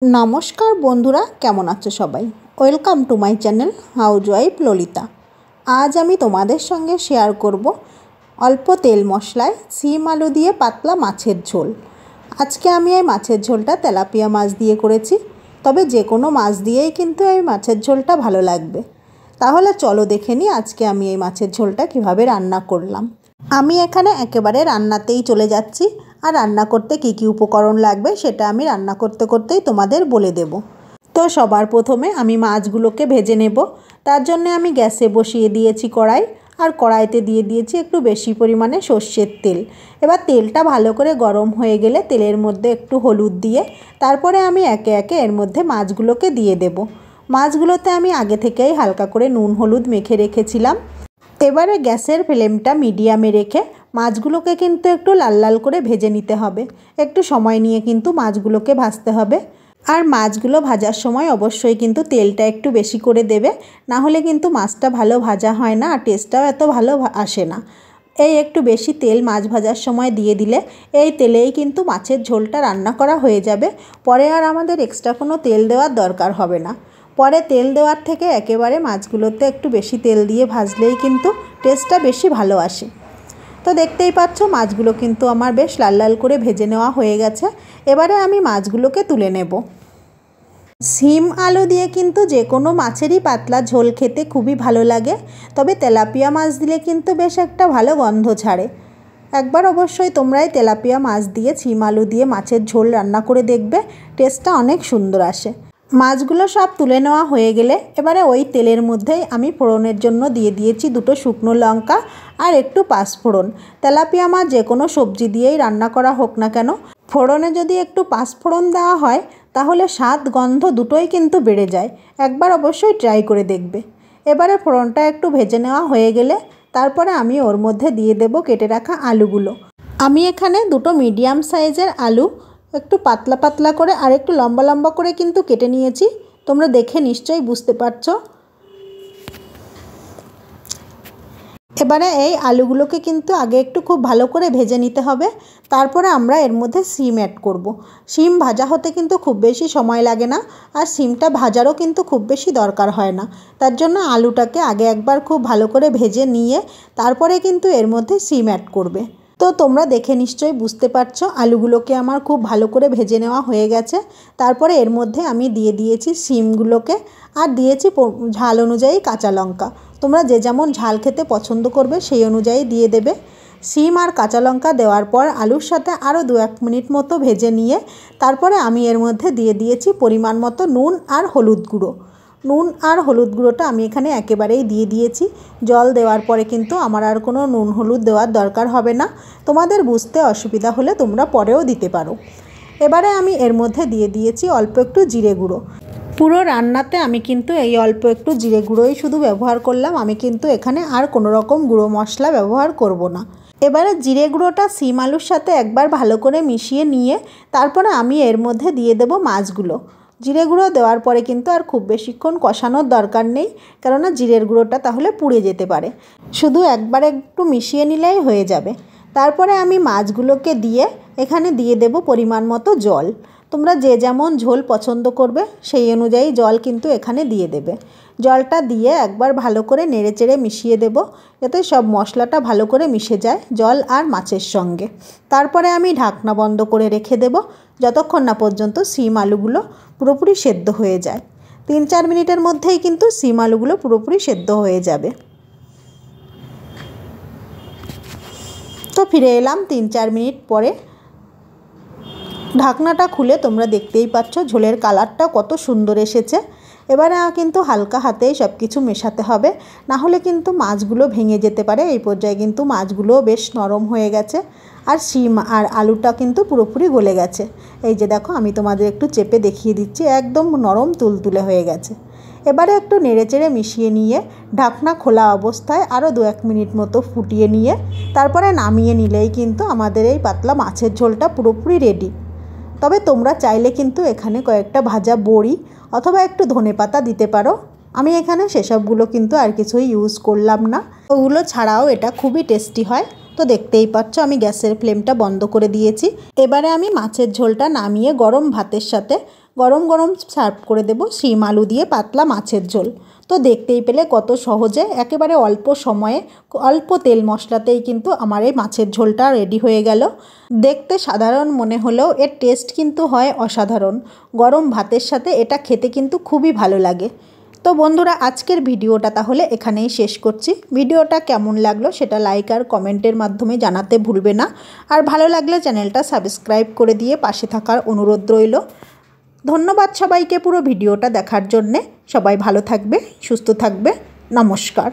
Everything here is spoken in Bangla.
নমস্কার বন্ধুরা, কেমন আছো সবাই? Welcome to my channel housewife Lalita. আজ আমি তোমাদের সঙ্গে শেয়ার করব অল্প তেল মশলায় শিম আলু দিয়ে পাতলা মাছের ঝোল। আজকে আমি এই মাছের ঝোলটা তেলাপিয়া মাছ দিয়ে করেছি, তবে যে কোনো মাছ দিয়েই কিন্তু এই মাছের ঝোলটা ভালো লাগবে। তাহলে চলো দেখে নিই আজকে আমি এই মাছের ঝোলটা কিভাবে রান্না করলাম। আমি এখানে একেবারে রান্নাতেই চলে যাচ্ছি, আর রান্না করতে কী কী উপকরণ লাগবে সেটা আমি রান্না করতে করতেই তোমাদের বলে দেব। তো সবার প্রথমে আমি মাছগুলোকে ভেজে নেব। তার জন্য আমি গ্যাসে বসিয়ে দিয়েছি কড়াই, আর কড়াইতে দিয়ে দিয়েছি একটু বেশি পরিমাণে সর্ষের তেল। এবার তেলটা ভালো করে গরম হয়ে গেলে তেলের মধ্যে একটু হলুদ দিয়ে তারপরে আমি একে একে এর মধ্যে মাছগুলোকে দিয়ে দেব। মাছগুলোতে আমি আগে থেকেই হালকা করে নুন হলুদ মেখে রেখেছিলাম। এবারে গ্যাসের ফ্লেমটা মিডিয়ামে রেখে মাছগুলোকে কিন্তু একটু লাল লাল করে ভেজে নিতে হবে। একটু সময় নিয়ে কিন্তু মাছগুলোকে ভাজতে হবে। আর মাছগুলো ভাজার সময় অবশ্যই কিন্তু তেলটা একটু বেশি করে দেবে, না হলে কিন্তু মাছটা ভালো ভাজা হয় না আর টেস্টটাও এত ভালো আসে না। এই একটু বেশি তেল মাছ ভাজার সময় দিয়ে দিলে এই তেলেই কিন্তু মাছের ঝোলটা রান্না করা হয়ে যাবে। পরে আর আমাদের এক্সট্রা কোনো তেল দেওয়ার দরকার হবে না। পরে তেল দেওয়ার থেকে একেবারে মাছগুলোতে একটু বেশি তেল দিয়ে ভাজলেই কিন্তু টেস্টটা বেশি ভালো আসে। তো দেখতেই পাচ্ছ মাছগুলো কিন্তু আমার বেশ লাল লাল করে ভেজে নেওয়া হয়ে গেছে। এবারে আমি মাছগুলোকে তুলে নেব। শিম আলু দিয়ে কিন্তু যে কোনো মাছেরই পাতলা ঝোল খেতে খুবই ভালো লাগে, তবে তেলাপিয়া মাছ দিলে কিন্তু বেশ একটা ভালো গন্ধ ছাড়ে। একবার অবশ্যই তোমরা এই তেলাপিয়া মাছ দিয়ে শিম আলু দিয়ে মাছের ঝোল রান্না করে দেখবে, টেস্টটা অনেক সুন্দর আসে। মাছগুলো সব তুলে নেওয়া হয়ে গেলে এবারে ওই তেলের মধ্যেই আমি ফোড়নের জন্য দিয়ে দিয়েছি দুটো শুকনো লঙ্কা আর একটু পাঁচফোড়ন। তেলাপিয়া মাছ যে কোনো সবজি দিয়েই রান্না করা হোক না কেন, ফোড়নে যদি একটু পাঁচফোড়ন দেওয়া হয় তাহলে স্বাদ গন্ধ দুটোই কিন্তু বেড়ে যায়। একবার অবশ্যই ট্রাই করে দেখবে। এবারে ফোড়নটা একটু ভেজে নেওয়া হয়ে গেলে তারপরে আমি ওর মধ্যে দিয়ে দেব কেটে রাখা আলুগুলো। আমি এখানে দুটো মিডিয়াম সাইজের আলু একটু পাতলা পাতলা করে আর একটু লম্বা লম্বা করে কিন্তু কেটে নিয়েছি। তোমরা দেখে নিশ্চয়ই বুঝতে পারছো। এবারে এই আলুগুলোকে কিন্তু আগে একটু খুব ভালো করে ভেজে নিতে হবে। তারপরে আমরা এর মধ্যে শিম অ্যাড করব। শিম ভাজা হতে কিন্তু খুব বেশি সময় লাগে না, আর শিমটা ভাজারও কিন্তু খুব বেশি দরকার হয় না। তার জন্য আলুটাকে আগে একবার খুব ভালো করে ভেজে নিয়ে তারপরে কিন্তু এর মধ্যে শিম অ্যাড করবে। তো তোমরা দেখে নিশ্চয়ই বুঝতে পারছো আলুগুলোকে আমার খুব ভালো করে ভেজে নেওয়া হয়ে গেছে। তারপরে এর মধ্যে আমি দিয়ে দিয়েছি শিমগুলোকে, আর দিয়েছি ঝাল অনুযায়ী কাঁচা লঙ্কা। তোমরা যে যেমন ঝাল খেতে পছন্দ করবে সেই অনুযায়ী দিয়ে দেবে। শিম আর কাঁচা লঙ্কা দেওয়ার পর আলুর সাথে আরও 2-1 মিনিট মতো ভেজে নিয়ে তারপরে আমি এর মধ্যে দিয়ে দিয়েছি পরিমাণ মতো নুন আর হলুদ গুঁড়ো। নুন আর হলুদ গুঁড়োটা আমি এখানে একেবারেই দিয়ে দিয়েছি। জল দেওয়ার পরে কিন্তু আমার আর কোনো নুন হলুদ দেওয়ার দরকার হবে না। তোমাদের বুঝতে অসুবিধা হলে তোমরা পরেও দিতে পারো। এবারে আমি এর মধ্যে দিয়ে দিয়েছি অল্প একটু জিরে গুঁড়ো। পুরো রান্নাতে আমি কিন্তু এই অল্প একটু জিরে গুঁড়োই শুধু ব্যবহার করলাম। আমি কিন্তু এখানে আর কোনো রকম গুঁড়ো মশলা ব্যবহার করব না। এবারে জিরে গুঁড়োটা শিম আলুর সাথে একবার ভালো করে মিশিয়ে নিয়ে তারপরে আমি এর মধ্যে দিয়ে দেব মাছগুলো। জিরে গুঁড়ো দেওয়ার পরে কিন্তু আর খুব বেশিক্ষণ কষানোর দরকার নেই, কেননা জিরের গুঁড়োটা তাহলে পুড়ে যেতে পারে। শুধু একবার একটু মিশিয়ে নিলেই হয়ে যাবে। তারপরে আমি মাছগুলোকে দিয়ে এখানে দিয়ে দেব পরিমাণ মতো জল। তোমরা যে যেমন ঝোল পছন্দ করবে সেই অনুযায়ী জল কিন্তু এখানে দিয়ে দেবে। জলটা দিয়ে একবার ভালো করে নেড়েচেড়ে মিশিয়ে দেব, যাতে সব মশলাটা ভালো করে মিশে যায় জল আর মাছের সঙ্গে। তারপরে আমি ঢাকনা বন্ধ করে রেখে দেব যতক্ষণ না পর্যন্ত শিম আলুগুলো পুরোপুরি সেদ্ধ হয়ে যায়। 3-4 মিনিটের মধ্যেই কিন্তু শিম আলুগুলো পুরোপুরি সেদ্ধ হয়ে যাবে। তো ফিরে এলাম 3-4 মিনিট পরে। ঢাকনাটা খুলে তোমরা দেখতেই পাচ্ছ ঝোলের কালারটা কত সুন্দর এসেছে। এবারে কিন্তু হালকা হাতেই সব কিছু মেশাতে হবে, না হলে কিন্তু মাছগুলো ভেঙে যেতে পারে। এই পর্যায়ে কিন্তু মাছগুলোও বেশ নরম হয়ে গেছে, আর শিম আর আলুটা কিন্তু পুরোপুরি গলে গেছে। এই যে দেখো, আমি তোমাদের একটু চেপে দেখিয়ে দিচ্ছি, একদম নরম তুলতুলে হয়ে গেছে। এবারে একটু নেড়েচেড়ে মিশিয়ে নিয়ে ঢাকনা খোলা অবস্থায় আরও 2-1 মিনিট মতো ফুটিয়ে নিয়ে তারপরে নামিয়ে নিলেই কিন্তু আমাদের এই পাতলা মাছের ঝোলটা পুরোপুরি রেডি। তবে তোমরা চাইলে কিন্তু এখানে কয়েকটা ভাজা বড়ি অথবা একটু ধনেপাতা দিতে পারো। আমি এখানে সেসবগুলো কিন্তু আর কিছুই ইউজ করলাম না। ওগুলো ছাড়াও এটা খুবই টেস্টি হয়। তো দেখতেই পাচ্ছ আমি গ্যাসের ফ্লেমটা বন্ধ করে দিয়েছি। এবারে আমি মাছের ঝোলটা নামিয়ে গরম ভাতের সাথে গরম গরম সার্ভ করে দেব শিম আলু দিয়ে পাতলা মাছের ঝোল। তো দেখতেই পেলে কত সহজে একেবারে অল্প সময়ে অল্প তেল মশলাতেই কিন্তু আমার এই মাছের ঝোলটা রেডি হয়ে গেল। দেখতে সাধারণ মনে হলেও এর টেস্ট কিন্তু হয় অসাধারণ। গরম ভাতের সাথে এটা খেতে কিন্তু খুবই ভালো লাগে। তো বন্ধুরা, আজকের ভিডিওটা তাহলে এখানেই শেষ করছি। ভিডিওটা কেমন লাগলো সেটা লাইক আর কমেন্টের মাধ্যমে জানাতে ভুলবে না। আর ভালো লাগলে চ্যানেলটা সাবস্ক্রাইব করে দিয়ে পাশে থাকার অনুরোধ রইল। ধন্যবাদ সবাইকে পুরো ভিডিওটা দেখার জন্যে। সবাই ভালো থাকবে, সুস্থ থাকবে। নমস্কার।